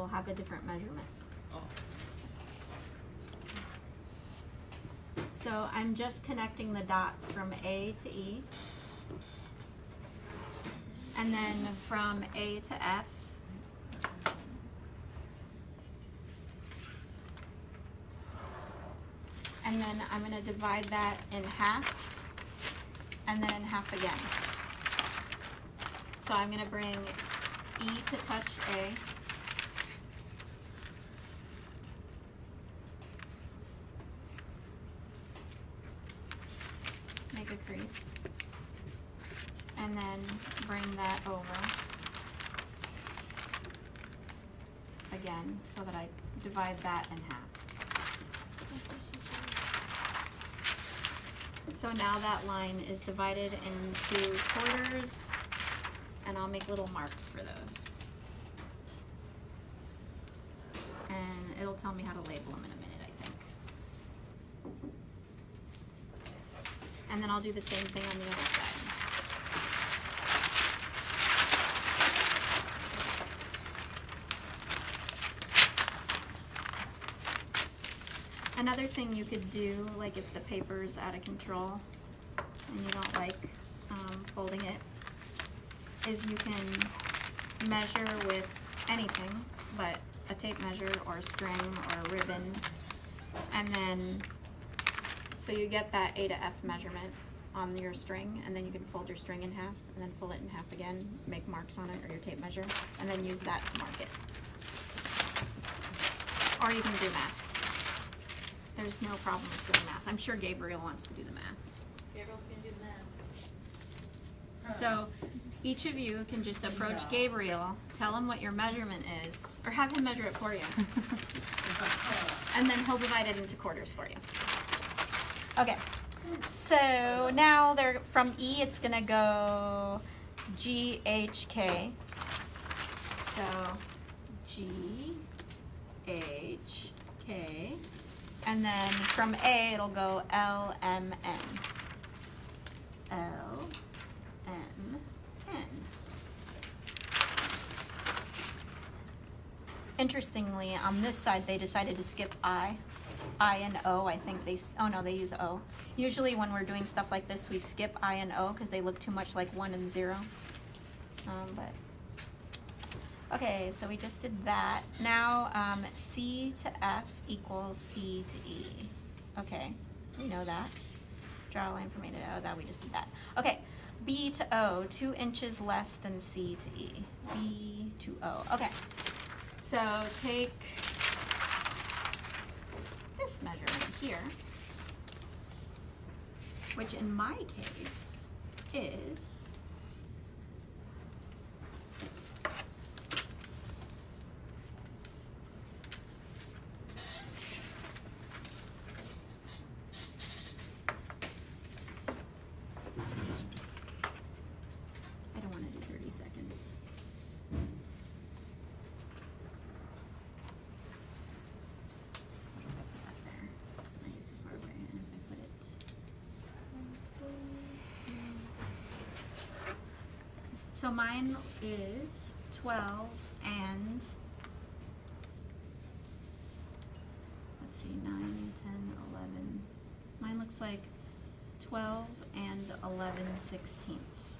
will have a different measurement. Oh. So I'm just connecting the dots from A to E. And then from A to F. And then I'm going to divide that in half. And then in half again. So I'm going to bring E to touch A. Make a crease. And then bring that over. Again, so that I divide that in half. So now that line is divided into quarters, and I'll make little marks for those. And it'll tell me how to label them in a minute, I think. And then I'll do the same thing on the other side. Another thing you could do, like if the paper's out of control and you don't like folding it, is you can measure with anything but a tape measure or a string or a ribbon, and then so you get that A to F measurement on your string, and then you can fold your string in half and then fold it in half again, make marks on it or your tape measure, and then use that to mark it. Or you can do math. There's no problem with doing math. I'm sure Gabriel wants to do the math. Gabriel's gonna do the math. So each of you can just approach Gabriel, tell him what your measurement is, or have him measure it for you. And then he'll divide it into quarters for you. Okay, so now they're from E, it's gonna go G, H, K. So G, H, K. And then from A, it'll go L, M, N. L, M, N. Interestingly, on this side, they decided to skip I and O. I think they, oh no, they use O. Usually when we're doing stuff like this, we skip I and O because they look too much like 1 and 0. Okay, so we just did that. Now C to F equals C to E. Okay, we know that. Draw a line from A to O, that we just did that. Okay, B to O, 2 inches less than C to E. B to O, okay. So take this measurement here, which in my case is so mine is 12 and, let's see, 9, 10, 11. Mine looks like 12 and 11 sixteenths.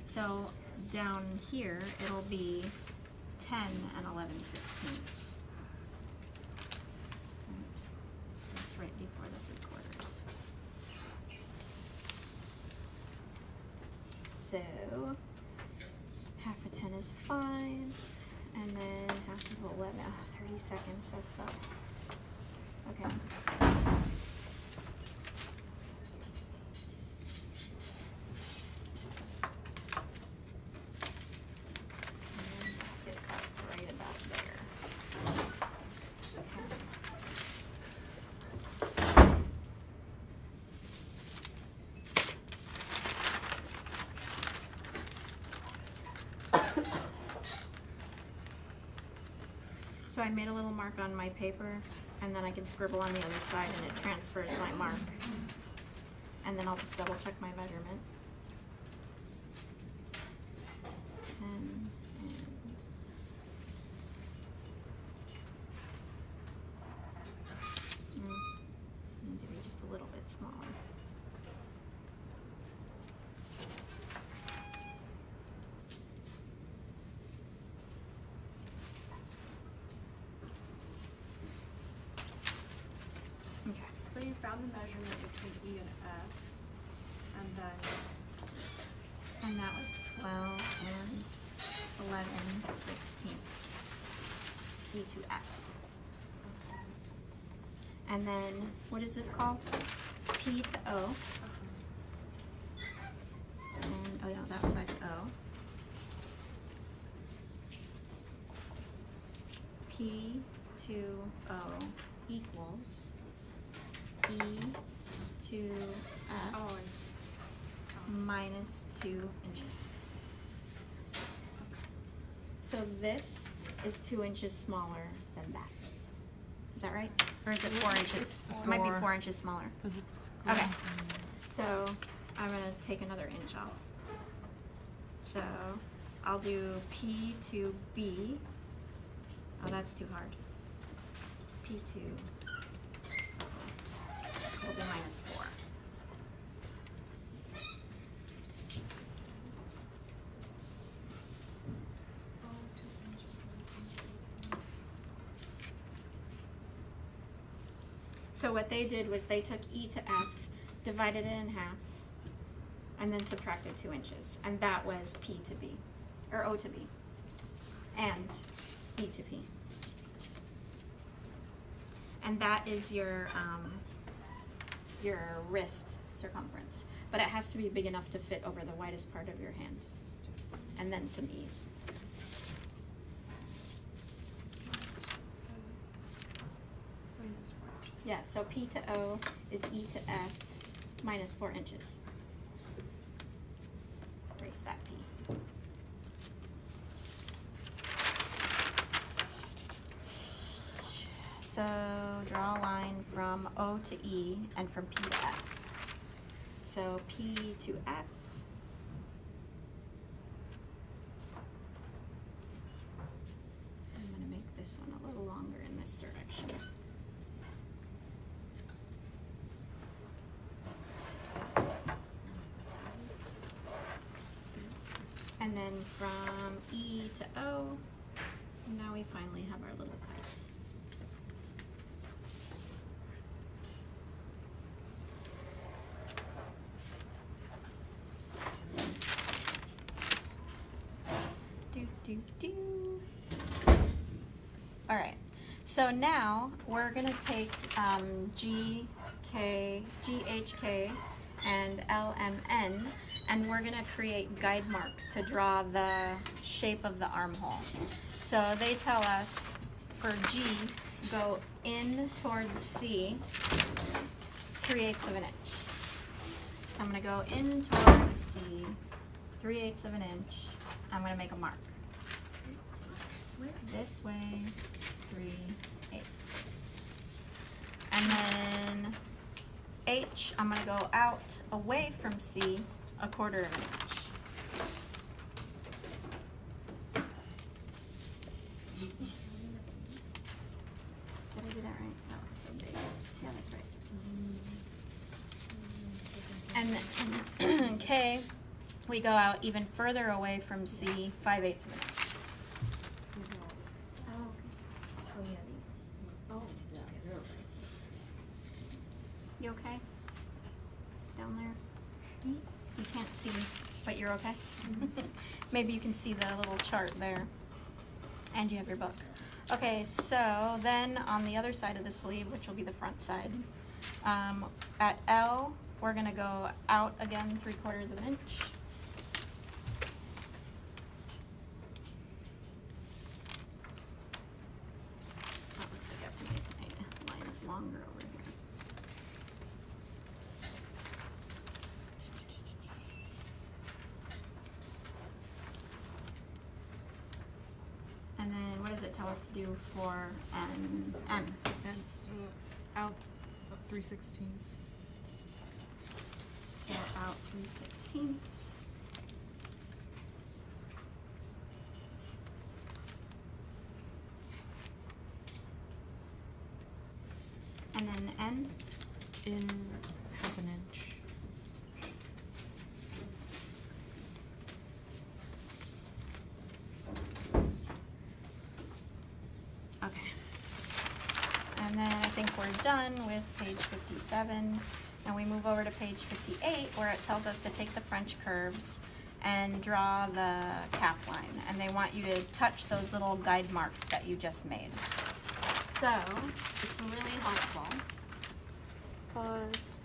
So down here, it'll be 10 and 11 sixteenths. Right. So it's right before the 3/4. So half of 10 is 5, and then half of 11, 30 seconds, that sucks. Okay. And get it up right about there. So I made a little mark on my paper, and then I can scribble on the other side and it transfers my mark. And then I'll just double check my measurement. 10 and smaller. Okay. So you found the measurement between E and F, and then And that was 12 and 11/16 E to F. And then, what is this called? P to O. And, oh no, that side's O. P to O equals E to F oh, I see. minus 2 inches. So this is 2 inches smaller than that. Is that right? Or is it 4 inches? It might be 4 inches smaller. Because it's Okay. So I'm gonna take another inch off. So I'll do P to B. Oh, that's too hard. P to, we'll do minus 4. So what they did was they took E to F, divided it in half, and then subtracted 2 inches. And that was P to B, or O to B, and E to P. And that is your wrist circumference. But it has to be big enough to fit over the widest part of your hand. And then some E's. Yeah, so P to O is E to F minus 4 inches. Erase that P. So draw a line from O to E and from P to F. So P to F. I'm gonna make this one a little longer in this direction. And then from E to O, now we finally have our little kite. Do. All right, so now we're gonna take G, K, G, H, K, and L, M, N, and we're gonna create guide marks to draw the shape of the armhole. So they tell us for G, go in towards C, 3/8 of an inch. So I'm gonna go in towards C, 3/8 of an inch. I'm gonna make a mark. This way, 3/8. And then H, I'm gonna go out away from C, 1/4 of an inch. Did I do that right? That looks so big. Yeah, that's right. And then K, we go out even further away from C, 5/8 of an inch. You okay? Down there? You can't see, but you're okay? Maybe you can see the little chart there. And you have your book. Okay, so then on the other side of the sleeve, which will be the front side, at L, we're gonna go out again 3/4 of an inch. That looks like I have to make my lines longer over here. And then what does it tell us to do for M? And out 3/16. So out 3/16. And then N? In 1/2 then I think we're done with page 57. And we move over to page 58 where it tells us to take the French curves and draw the cap line. And they want you to touch those little guide marks that you just made. So it's really helpful. Pause.